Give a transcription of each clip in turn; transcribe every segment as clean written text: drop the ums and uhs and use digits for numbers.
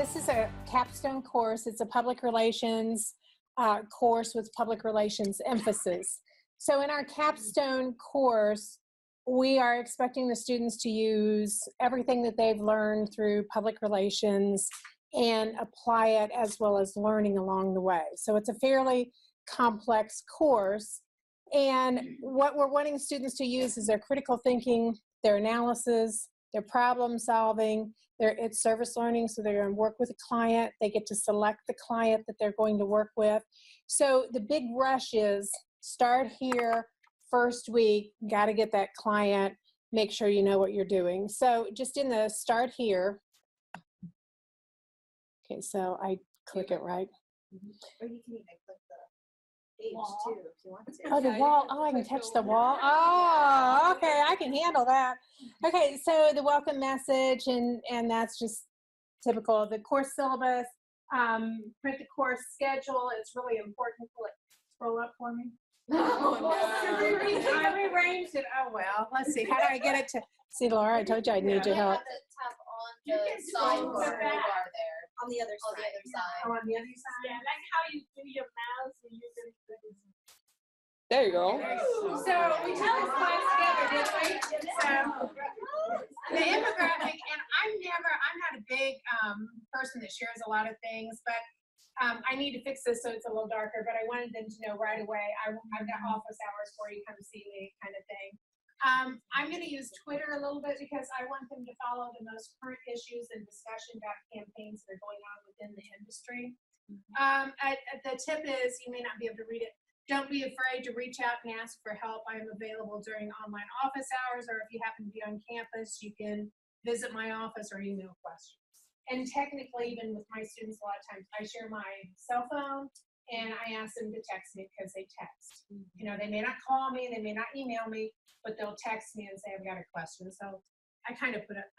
this is a capstone course. It's a public relations course with public relations emphasis. So in our capstone course, we are expecting the students to use everything that they've learned through public relations and apply it as well as learning along the way. So it's a fairly complex course. And what we're wanting students to use is their critical thinking, their analysis, their problem solving, it's service learning, so they're going to work with a client. They get to select the client that they're going to work with. So the big rush is start here, first week, got to get that client, make sure you know what you're doing. So just in the start here, okay, so I click it right. Or you can even click the page too if you want to. Oh, the wall. Oh, I can touch the wall. Oh, okay, I can handle that. Okay, so the welcome message, and that's just typical of the course syllabus. Print the course schedule. It's really important. Scroll up for me. Oh, no. I rearranged it. Oh, well, let's see. How do I get it to, see, Laura, I told you I'd need your help. Tap on the sidebar there. On the other side. Oh, on the other side? Yeah, like how you do your mouse when you're doing things. There you go. So we tell this class together, didn't we? So the infographic, and I'm not a big person that shares a lot of things, but I need to fix this so it's a little darker, but I wanted them to know right away. I've got office hours for you, come see me kind of thing. I'm going to use Twitter a little bit because I want them to follow the most current issues and discussion about campaigns that are going on within the industry. The tip is, you may not be able to read it, don't be afraid to reach out and ask for help. I am available during online office hours, or if you happen to be on campus, you can visit my office or email questions. And technically, even with my students, a lot of times I share my cell phone and I ask them to text me because they text. You know, they may not call me, they may not email me, but they'll text me and say, I've got a question. So I kind of put it,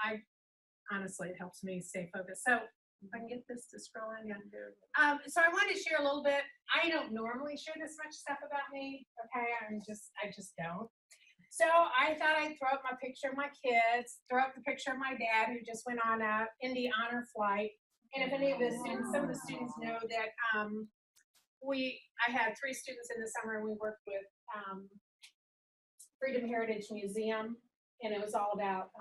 honestly, it helps me stay focused. So if I can get this to scroll in. So I wanted to share a little bit. I don't normally share this much stuff about me. Okay, I just don't. So I thought I'd throw up my picture of my kids, throw up the picture of my dad who just went on a Indy honor flight. And if any of the students, some of the students know that I had 3 students in the summer and we worked with Freedom Heritage Museum, and it was all about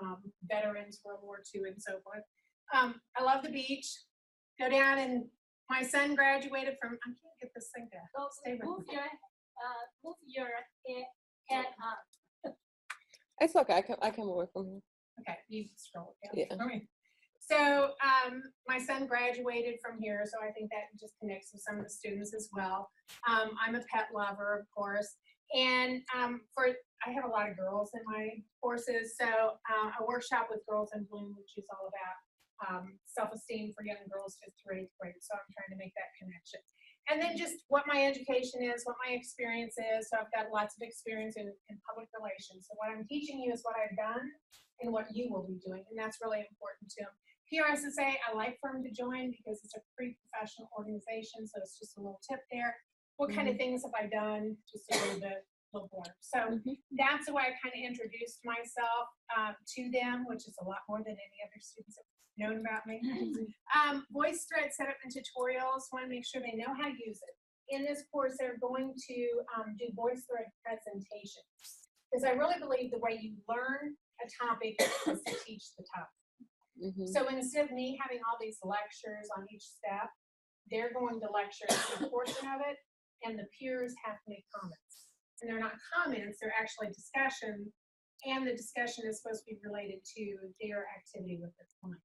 veterans, World War II and so forth. I love the beach. Go down, and my son graduated from, I can't get this thing to stay with me. Move your head up. It's okay. I can move from here. Okay, you can scroll it down. Yeah. For me. So my son graduated from here, so I think that just connects with some of the students as well. I'm a pet lover, of course, and I have a lot of girls in my courses, so a workshop with Girls in Bloom, which is all about self-esteem for young girls 5th through 8th grade, so I'm trying to make that connection. And then just what my education is, what my experience is. So I've got lots of experience in public relations. So what I'm teaching you is what I've done and what you will be doing, and that's really important to them. PRSSA, I like for them to join because it's a pre-professional organization, so it's just a little tip there. What kind of things have I done? Just a little bit, little blurb. So that's the way I kind of introduced myself to them, which is a lot more than any other students have known about me. VoiceThread setup and tutorials, want to make sure they know how to use it. In this course, they're going to do VoiceThread presentations, because I really believe the way you learn a topic is to teach the topic. So instead of me having all these lectures on each step, they're going to lecture a portion of it, and the peers have to make comments. And they're not comments, they're actually discussion, and the discussion is supposed to be related to their activity with the client.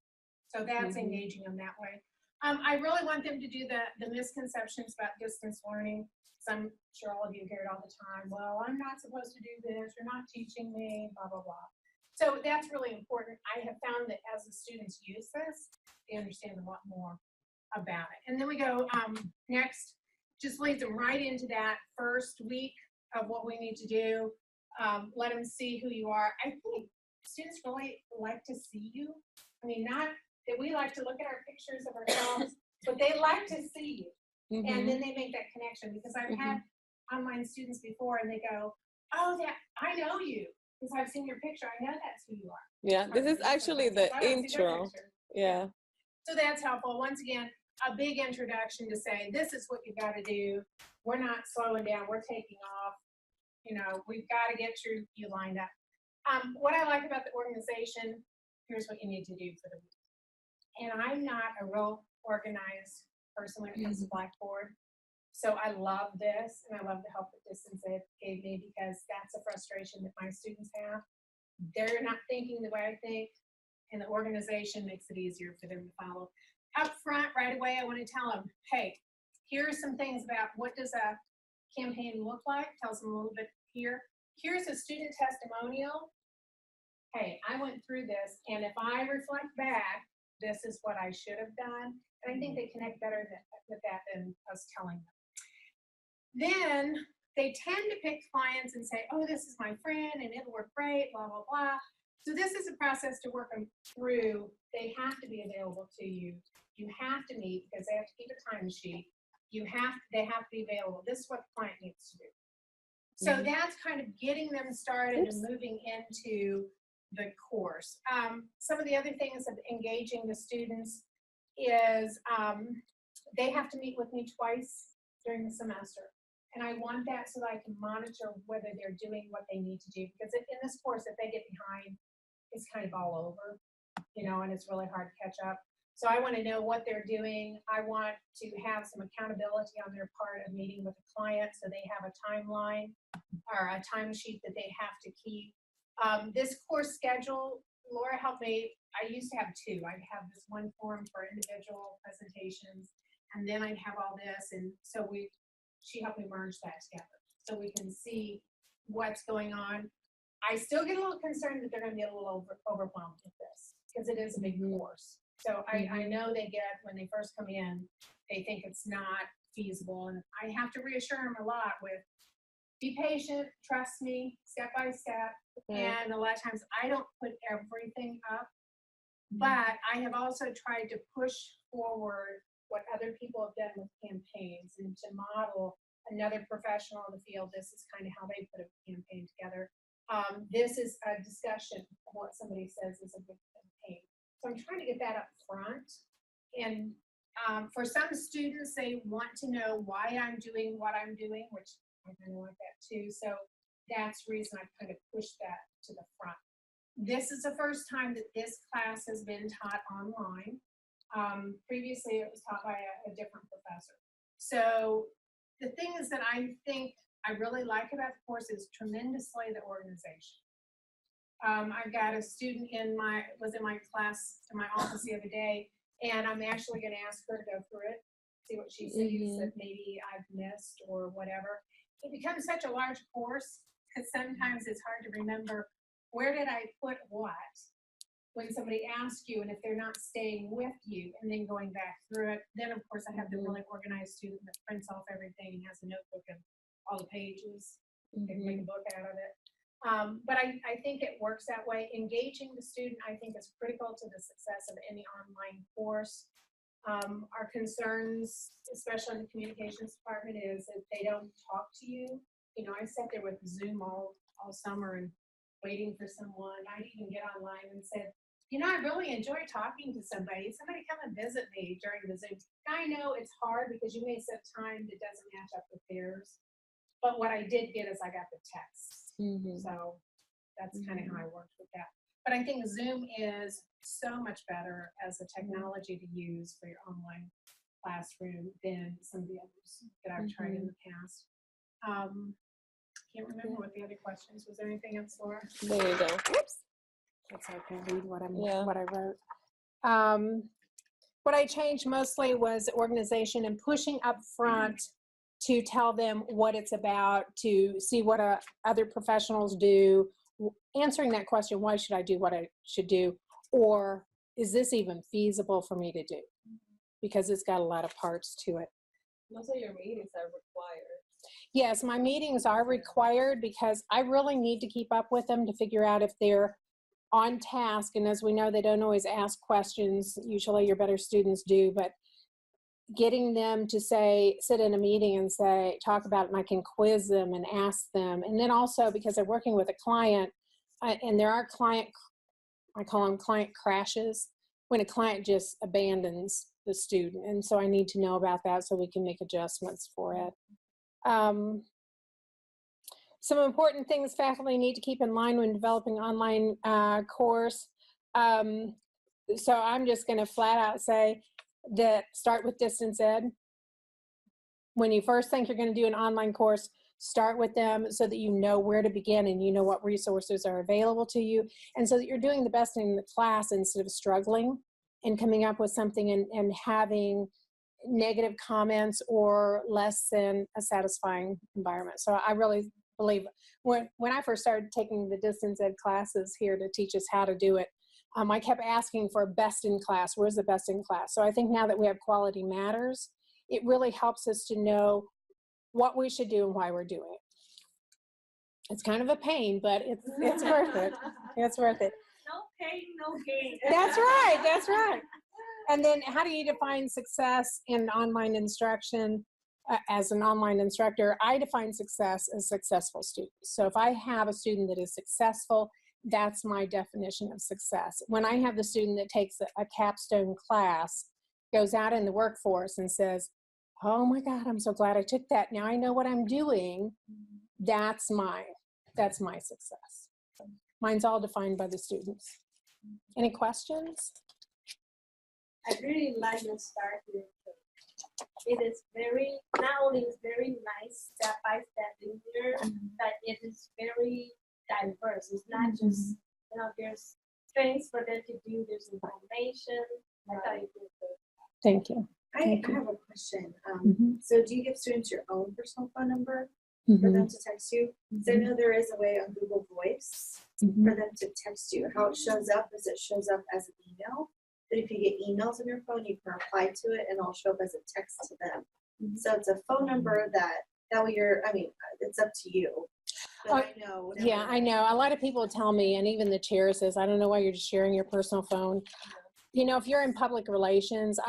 So that's engaging them that way. I really want them to do the misconceptions about distance learning. So I'm sure all of you hear it all the time. Well, I'm not supposed to do this. You're not teaching me, blah, blah, blah. So that's really important. I have found that as the students use this, they understand a lot more about it. And then we go next, just leads them right into that first week of what we need to do. Let them see who you are. I think students really like to see you. I mean, not that we like to look at our pictures of ourselves, but they like to see you. And then they make that connection, because I've had online students before and they go, oh, I know you because I've seen your picture. I know that's who you are. Yeah, this is actually the intro. Yeah. So that's helpful. Once again, a big introduction to say, this is what you got to do. We're not slowing down. We're taking off. You know, we've got to get you lined up. What I like about the organization, here's what you need to do for the week. And I'm not a real organized person when it comes to Blackboard. So I love this, and I love the help that distance it gave me, because that's a frustration that my students have. They're not thinking the way I think, and the organization makes it easier for them to follow. Up front, right away, I want to tell them, hey, here's some things about what does a campaign look like. Tells them a little bit here. Here's a student testimonial. Hey, I went through this, and if I reflect back, this is what I should have done. And I think they connect better with that than us telling them. Then they tend to pick clients and say, oh, this is my friend, and it'll work great, blah, blah, blah. So this is a process to work them through. They have to be available to you. You have to meet, because they have to keep a time sheet. They have to be available. This is what the client needs to do. So that's kind of getting them started and moving into the course. Some of the other things of engaging the students is they have to meet with me twice during the semester. And I want that so that I can monitor whether they're doing what they need to do. Because in this course, if they get behind, it's kind of all over, you know, and it's really hard to catch up. So I want to know what they're doing. I want to have some accountability on their part of meeting with the client, so they have a timeline or a timesheet that they have to keep. This course schedule, Laura helped me. I used to have two. I'd have this one form for individual presentations, and then I'd have all this. And so she helped me merge that together so we can see what's going on. I still get a little concerned that they're going to get a little overwhelmed with this, because it is a big course. So I know they get, when they first come in, they think it's not feasible. And I have to reassure them a lot with, be patient, trust me, step by step. And a lot of times I don't put everything up, but I have also tried to push forward what other people have done with campaigns, and to model another professional in the field. This is kind of how they put a campaign together. This is a discussion of what somebody says is a good campaign. So I'm trying to get that up front. And for some students, they want to know why I'm doing what I'm doing, which I kind of like that too. So that's the reason I kind of pushed that to the front. This is the first time that this class has been taught online. Previously, it was taught by a different professor. So the things that I think I really like about the course is tremendously the organization. I've got a student was in my class in my office the other day, and I'm actually going to ask her to go through it, see what she sees that maybe I've missed or whatever. It becomes such a large course because sometimes it's hard to remember, where did I put what when somebody asks you, and if they're not staying with you and then going back through it. Then of course I have the really organized student that prints off everything and has a notebook and all the pages. They can make a book out of it. But I think it works that way. Engaging the student, I think, is critical to the success of any online course. Our concerns, especially in the communications department, is if they don't talk to you. You know, I sat there with Zoom all summer and waiting for someone. I'd even get online and said, you know, I really enjoy talking to somebody. Somebody come and visit me during the Zoom. I know it's hard because you may set time that doesn't match up with theirs. But what I did get is I got the texts. So that's kind of how I worked with that. But I think Zoom is so much better as a technology to use for your online classroom than some of the others that I've tried in the past. Can't remember what the other questions. Was there anything else, Laura? There you go. Oops. That's okay. Read what I wrote. What I changed mostly was organization and pushing up front to tell them what it's about, to see what other professionals do, answering that question, why should I do what I should do? Or is this even feasible for me to do? Because it's got a lot of parts to it. Most of your meetings are required. Yes, my meetings are required because I really need to keep up with them to figure out if they're on task. And as we know, they don't always ask questions. Usually your better students do, but getting them to sit in a meeting and talk about it, and I can quiz them and ask them. And then also because they're working with a client, and there are I call them client crashes. when a client just abandons the student. And so I need to know about that so we can make adjustments for it. Some important things faculty need to keep in mind when developing online course. So I'm just going to flat out say that start with distance ed. When you first think you're going to do an online course, start with them so that you know where to begin and you know what resources are available to you, and so that you're doing the best in the class instead of struggling and coming up with something and having negative comments or less than a satisfying environment. So I really believe when I first started taking the distance ed classes here to teach us how to do it, I kept asking for best in class. Where's the best in class? So I think now that we have Quality Matters, it really helps us to know what we should do and why we're doing it. It's kind of a pain, but it's worth it. It's worth it. No pain, no gain. That's right, that's right. And then how do you define success in online instruction? As an online instructor, I define success as successful students. So if I have a student that is successful, that's my definition of success. When I have the student that takes a capstone class, goes out in the workforce and says, oh my God, I'm so glad I took that. Now I know what I'm doing. That's my success. Mine's all defined by the students. Any questions? I really like your start here. It is not only is very nice step-by-step linear, but it is very diverse. It's not just, there's things for them to do, there's information. I thought you did good. Thank you. I have a question. So do you give students your own personal phone number for them to text you? So I know there is a way on Google Voice for them to text you. How it shows up is it shows up as an email. But if you get emails on your phone, you can reply to it and it'll show up as a text to them. So it's a phone number that way it's up to you. But I know. Yeah, I know. A lot of people tell me, and even the chair says, I don't know why you're just sharing your personal phone. If you're in public relations,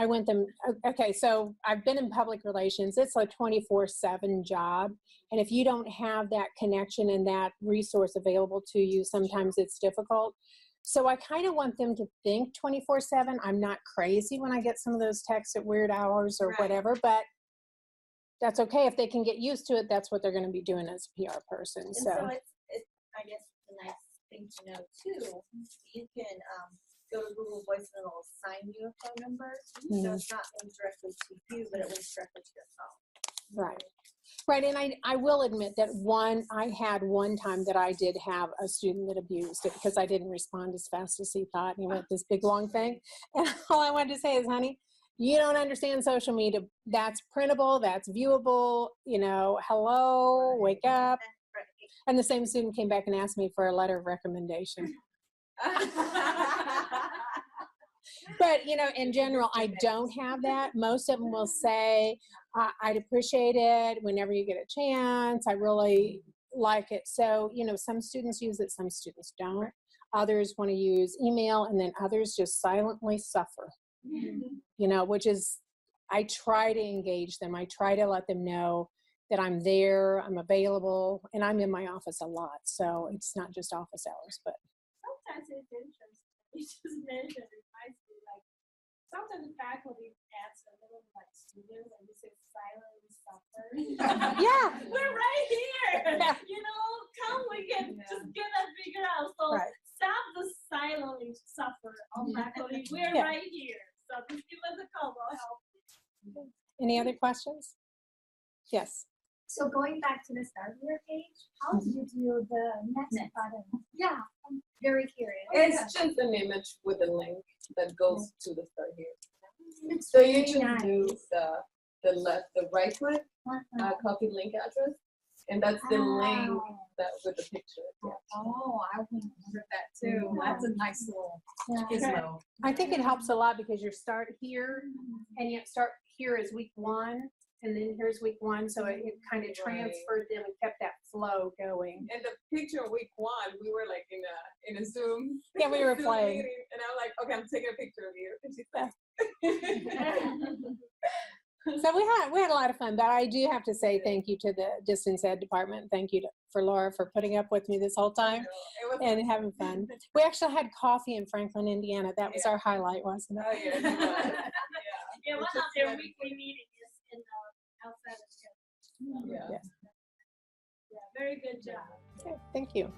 so I've been in public relations. It's a 24/7 job. And if you don't have that connection and that resource available to you, sometimes it's difficult. So I kind of want them to think 24/7. I'm not crazy when I get some of those texts at weird hours or whatever, but that's okay. If they can get used to it, that's what they're going to be doing as a PR person. And so it's I guess it's a nice thing to know too. You can go to Google Voice and it'll assign you a phone number. So it's not linked directly to you, but it links directly to your phone. Right. Right, and I will admit that I had one time that I did have a student that abused it because I didn't respond as fast as he thought, and he wrote this big long thing. And all I wanted to say is, honey, you don't understand social media. That's printable, that's viewable, hello, wake up. And the same student came back and asked me for a letter of recommendation. But, in general, I don't have that. Most of them will say, I'd appreciate it whenever you get a chance. I really like it. So, some students use it, some students don't. Others want to use email, and then others just silently suffer, which is, I try to engage them. I try to let them know that I'm there, I'm available, and I'm in my office a lot. So it's not just office hours, but. Sometimes it's interesting. You just mentioned it might be like, sometimes the faculty asks a little like students and you say silently suffer. Yeah. We're right here. Yeah. Come we can just get that figured out. So stop the silently suffer on faculty. We're right here. So just give us a call. We'll help. Any other questions? Yes. So going back to the start of your page, how did you do the next button? Yeah, I'm very curious. It's just an image with a link that goes to the start here. So you just do the right click, copy link address, and that's the link that with the picture. Yeah. Oh, I remember that too. That's a nice little gizmo. I think it helps a lot because you start here and you start here as week 1. And then here's week 1, so it kind of transferred them and kept that flow going. And the picture week 1, we were like in a Zoom. Yeah, we were Zoom playing. Meeting, and I'm like, okay, I'm taking a picture of you. And she's like, So we had a lot of fun, but I do have to say thank you to the distance ed department. Thank you for Laura for putting up with me this whole time It was and having fun. We actually had coffee in Franklin, Indiana. That was our highlight, wasn't Oh, it? yeah, it was. Yeah, one Which of is their good. weekly meetings is in outside of Yeah. Yeah. Yeah, very good job. Okay, thank you.